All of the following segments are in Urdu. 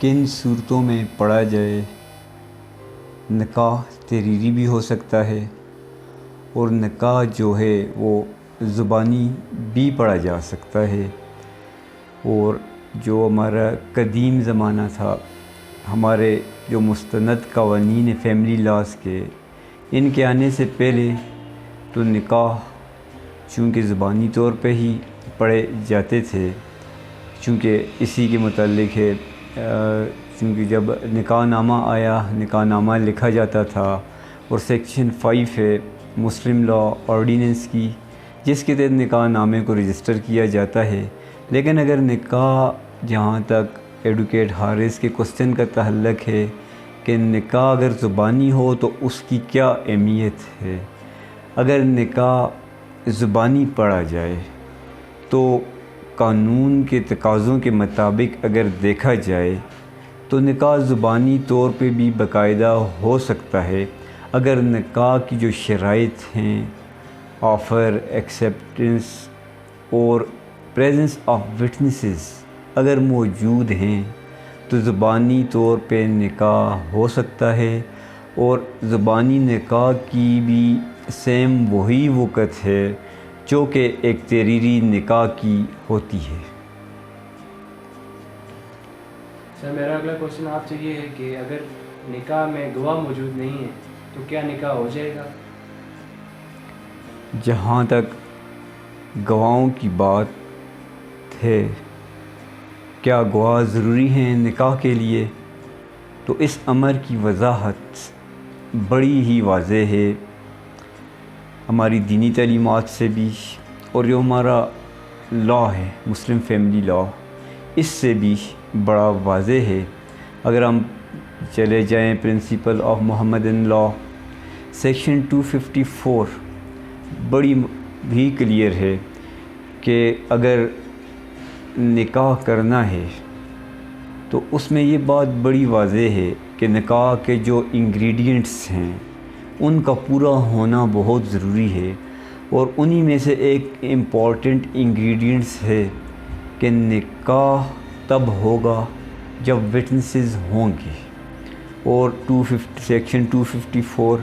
کن صورتوں میں پڑھا جائے؟ نکاح تحریری بھی ہو سکتا ہے، اور نکاح جو ہے وہ زبانی بھی پڑھا جا سکتا ہے۔ اور جو ہمارا قدیم زمانہ تھا، ہمارے جو مستند قوانین فیملی لاز کے، ان کے آنے سے پہلے تو نکاح چونکہ زبانی طور پہ ہی پڑھے جاتے تھے، چونکہ اسی کے متعلق ہے، چونکہ جب نکاح نامہ آیا، نکاح نامہ لکھا جاتا تھا، اور سیکشن 5 ہے مسلم لا آرڈیننس کی، جس کے تحت نکاح نامے کو رجسٹر کیا جاتا ہے۔ لیکن اگر نکاح، جہاں تک ایڈوکیٹ حارث کے کوسچن کا تعلق ہے کہ نکاح اگر زبانی ہو تو اس کی کیا اہمیت ہے، اگر نکاح زبانی پڑھا جائے تو قانون کے تقاضوں کے مطابق اگر دیکھا جائے تو نکاح زبانی طور پہ بھی باقاعدہ ہو سکتا ہے، اگر نکاح کی جو شرائط ہیں، آفر، ایکسیپٹنس اور پریزنس آف وٹنسز اگر موجود ہیں تو زبانی طور پہ نکاح ہو سکتا ہے، اور زبانی نکاح کی بھی سیم وہی وقت ہے جو کہ ایک تحریری نکاح کی ہوتی ہے۔ سر میرا اگلا کوشچن آپ سے یہ ہے کہ اگر نکاح میں گواہ موجود نہیں ہے تو کیا نکاح ہو جائے گا؟ جہاں تک گواہوں کی بات ہے، کیا گواہ ضروری ہیں نکاح کے لیے، تو اس امر کی وضاحت بڑی ہی واضح ہے ہماری دینی تعلیمات سے بھی، اور جو ہمارا لا ہے مسلم فیملی لا، اس سے بھی بڑا واضح ہے۔ اگر ہم چلے جائیں principle of Mohammedan law, section 254 بڑی بھی کلیئر ہے کہ اگر نکاح کرنا ہے تو اس میں یہ بات بڑی واضح ہے کہ نکاح کے جو انگریڈینٹس ہیں ان کا پورا ہونا بہت ضروری ہے، اور انہی میں سے ایک امپورٹنٹ انگریڈینٹس ہے کہ نکاح تب ہوگا جب وٹنسز ہوں گے، اور سیکشن 254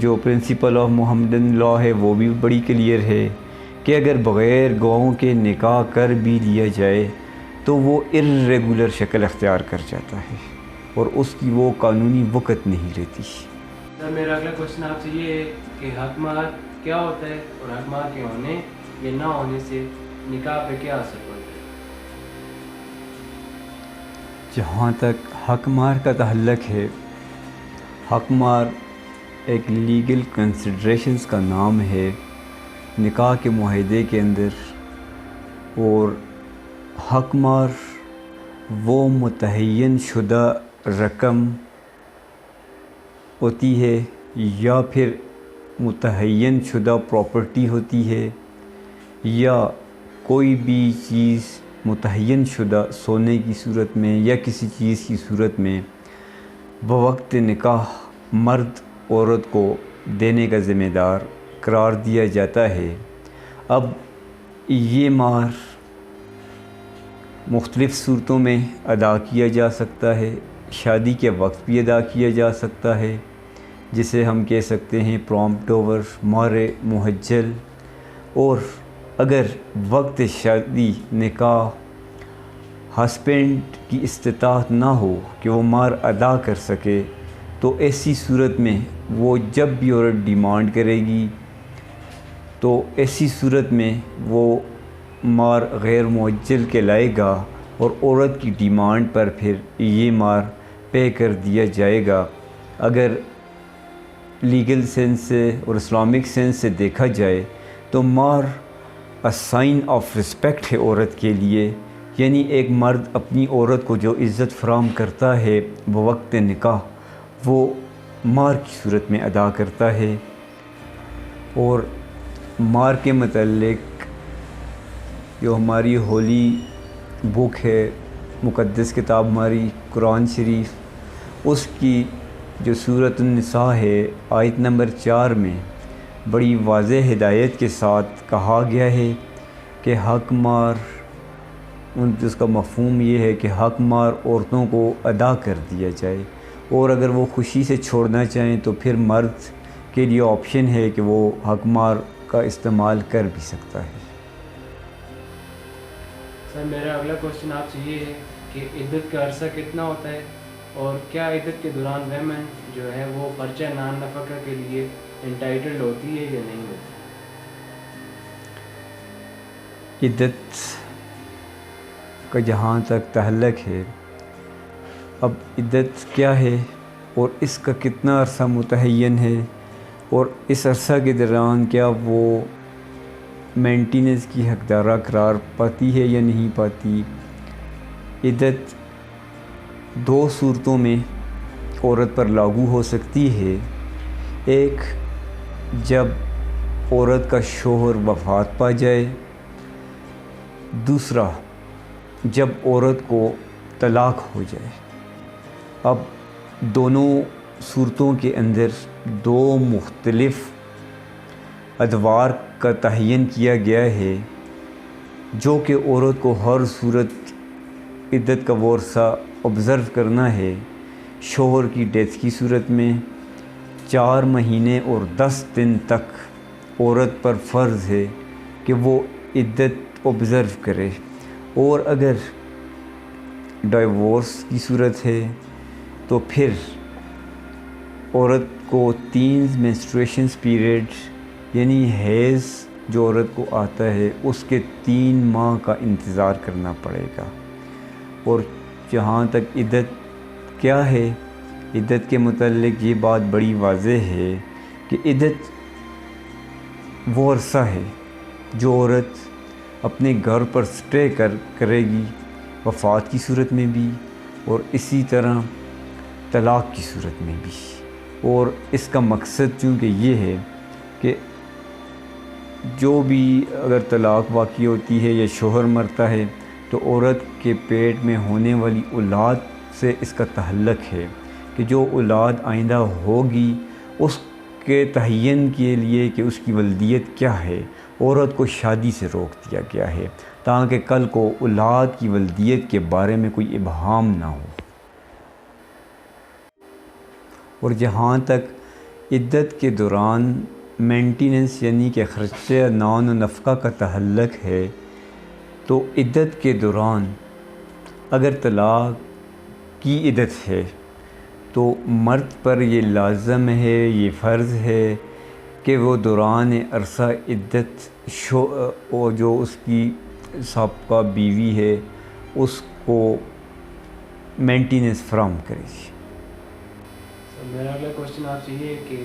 جو پرنسپل آف محمدن لا ہے وہ بھی بڑی کلیئر ہے کہ اگر بغیر گواہوں کے نکاح کر بھی لیا جائے تو وہ ارریگولر شکل اختیار کر جاتا ہے، اور اس کی وہ قانونی وقت نہیں رہتی۔ سر میرا اگلا کوشچن آپ سے یہ ہے کہ حق مہر کیا ہوتا ہے، اور حق مہر کے ہونے یا نہ ہونے سے نکاح پہ کیا اثر پڑتا ہے؟ جہاں تک حق مہر کا تعلق ہے، حق مہر ایک لیگل کنسیڈریشنز کا نام ہے نکاح کے معاہدے کے اندر، اور حق مہر وہ متعین شدہ رقم ہوتی ہے یا پھر متعین شدہ پراپرٹی ہوتی ہے، یا کوئی بھی چیز متعین شدہ سونے کی صورت میں یا کسی چیز کی صورت میں بوقت نکاح مرد عورت کو دینے کا ذمہ دار قرار دیا جاتا ہے۔ اب یہ مہر مختلف صورتوں میں ادا کیا جا سکتا ہے، شادی کے وقت بھی ادا کیا جا سکتا ہے، جسے ہم کہہ سکتے ہیں پرومپٹ اوور، مہر مہجل، اور اگر وقت شادی نکاح ہسبینڈ کی استطاعت نہ ہو کہ وہ مہر ادا کر سکے تو ایسی صورت میں وہ جب بھی عورت ڈیمانڈ کرے گی تو ایسی صورت میں وہ مہر غیر معجل کہلائے گا، اور عورت کی ڈیمانڈ پر پھر یہ مہر پے کر دیا جائے گا۔ اگر لیگل سینس سے اور اسلامک سینس سے دیکھا جائے تو مہر سائن آف رسپیکٹ ہے عورت کے لیے، یعنی ایک مرد اپنی عورت کو جو عزت فراہم کرتا ہے بوقت نکاح وہ مہر کی صورت میں ادا کرتا ہے۔ اور مہر کے متعلق جو ہماری ہولی بک ہے، مقدس کتاب ہماری قرآن شریف، اس کی جو سورۃ النساء ہے آیت نمبر 4 میں بڑی واضح ہدایت کے ساتھ کہا گیا ہے کہ حق مہر اس کا مفہوم یہ ہے کہ حق مار عورتوں کو ادا کر دیا جائے، اور اگر وہ خوشی سے چھوڑنا چاہیں تو پھر مرد کے لیے آپشن ہے کہ وہ حق مار کا استعمال کر بھی سکتا ہے۔ سر میرا اگلا کوشچن آپ سے یہ ہے کہ عدت کا عرصہ کتنا ہوتا ہے، اور کیا عدت کے دوران ویمن جو ہے وہ خرچہ نان نفقہ کے لیے انٹائٹلڈ ہوتی ہے یا نہیں ہوتی؟ عدت کا جہاں تک تعلق ہے، اب عدت کیا ہے اور اس کا کتنا عرصہ متعین ہے، اور اس عرصہ کے دوران کیا وہ مینٹیننس کی حقدارہ قرار پاتی ہے یا نہیں پاتی۔ عدت دو صورتوں میں عورت پر لاگو ہو سکتی ہے، ایک جب عورت کا شوہر وفات پا جائے، دوسرا جب عورت کو طلاق ہو جائے۔ اب دونوں صورتوں کے اندر دو مختلف ادوار کا تعین کیا گیا ہے جو کہ عورت کو ہر صورت عدت کا وہ عرصہ آبزرو کرنا ہے۔ شوہر کی ڈیتھ کی صورت میں 4 مہینے اور 10 دن تک عورت پر فرض ہے کہ وہ عدت آبزرو کرے، اور اگر ڈائیورس کی صورت ہے تو پھر عورت کو 3 مینسٹریشنز پیریڈ یعنی حیض جو عورت کو آتا ہے اس کے 3 ماہ کا انتظار کرنا پڑے گا۔ اور جہاں تک عدت کیا ہے، عدت کے متعلق یہ بات بڑی واضح ہے کہ عدت وہ عرصہ ہے جو عورت اپنے گھر پر سٹے کرے گی، وفات کی صورت میں بھی اور اسی طرح طلاق کی صورت میں بھی۔ اور اس کا مقصد چونکہ یہ ہے کہ جو بھی اگر طلاق واقع ہوتی ہے یا شوہر مرتا ہے تو عورت کے پیٹ میں ہونے والی اولاد سے اس کا تعلق ہے کہ جو اولاد آئندہ ہوگی اس کے تعین کے لیے کہ اس کی ولدیت کیا ہے، عورت کو شادی سے روک دیا گیا ہے تاکہ کل کو اولاد کی ولدیت کے بارے میں کوئی ابہام نہ ہو۔ اور جہاں تک عدت کے دوران مینٹیننس یعنی کہ خرچہ نان و نفقہ کا تعلق ہے، تو عدت کے دوران اگر طلاق کی عدت ہے تو مرد پر یہ لازم ہے، یہ فرض ہے کہ وہ دوران عرصہ عدت جو اس کی سابقہ بیوی ہے اس کو مینٹیننس فراہم کرے۔ میرا اگلا کوشچن آپ سے یہ ہے کہ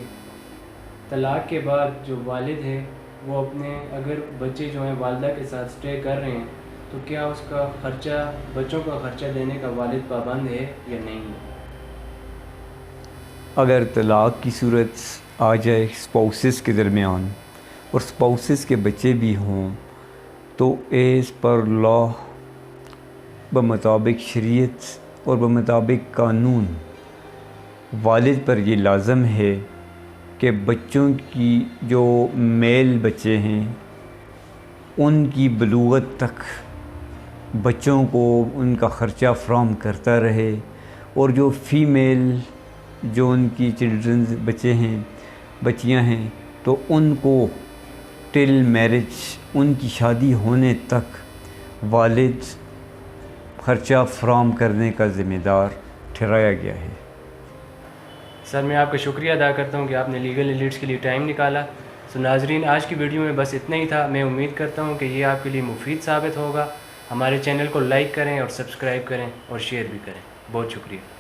طلاق کے بعد جو والد ہے وہ اپنے اگر بچے جو ہیں والدہ کے ساتھ سٹے کر رہے ہیں تو کیا اس کا خرچہ، بچوں کا خرچہ دینے کا والد پابند ہے یا نہیں ہے؟ اگر طلاق کی صورت آ جائے اسپاؤسز کے درمیان اور اسپاؤسز کے بچے بھی ہوں تو ایز پر لا، بمطابق شریعت اور بمطابق قانون، والد پر یہ لازم ہے کہ بچوں کی جو میل بچے ہیں ان کی بلوغت تک بچوں کو ان کا خرچہ فراہم کرتا رہے، اور جو فیمیل جو ان کی چلڈرنز بچے ہیں، بچیاں ہیں، تو ان کو ٹل میرج، ان کی شادی ہونے تک والد خرچہ فراہم کرنے کا ذمہ دار ٹھہرایا گیا ہے۔ سر میں آپ کا شکریہ ادا کرتا ہوں کہ آپ نے لیگل ایلیٹس کے لیے ٹائم نکالا۔ سو ناظرین، آج کی ویڈیو میں بس اتنا ہی تھا۔ میں امید کرتا ہوں کہ یہ آپ کے لیے مفید ثابت ہوگا۔ ہمارے چینل کو لائک کریں اور سبسکرائب کریں اور شیئر بھی کریں۔ بہت شکریہ۔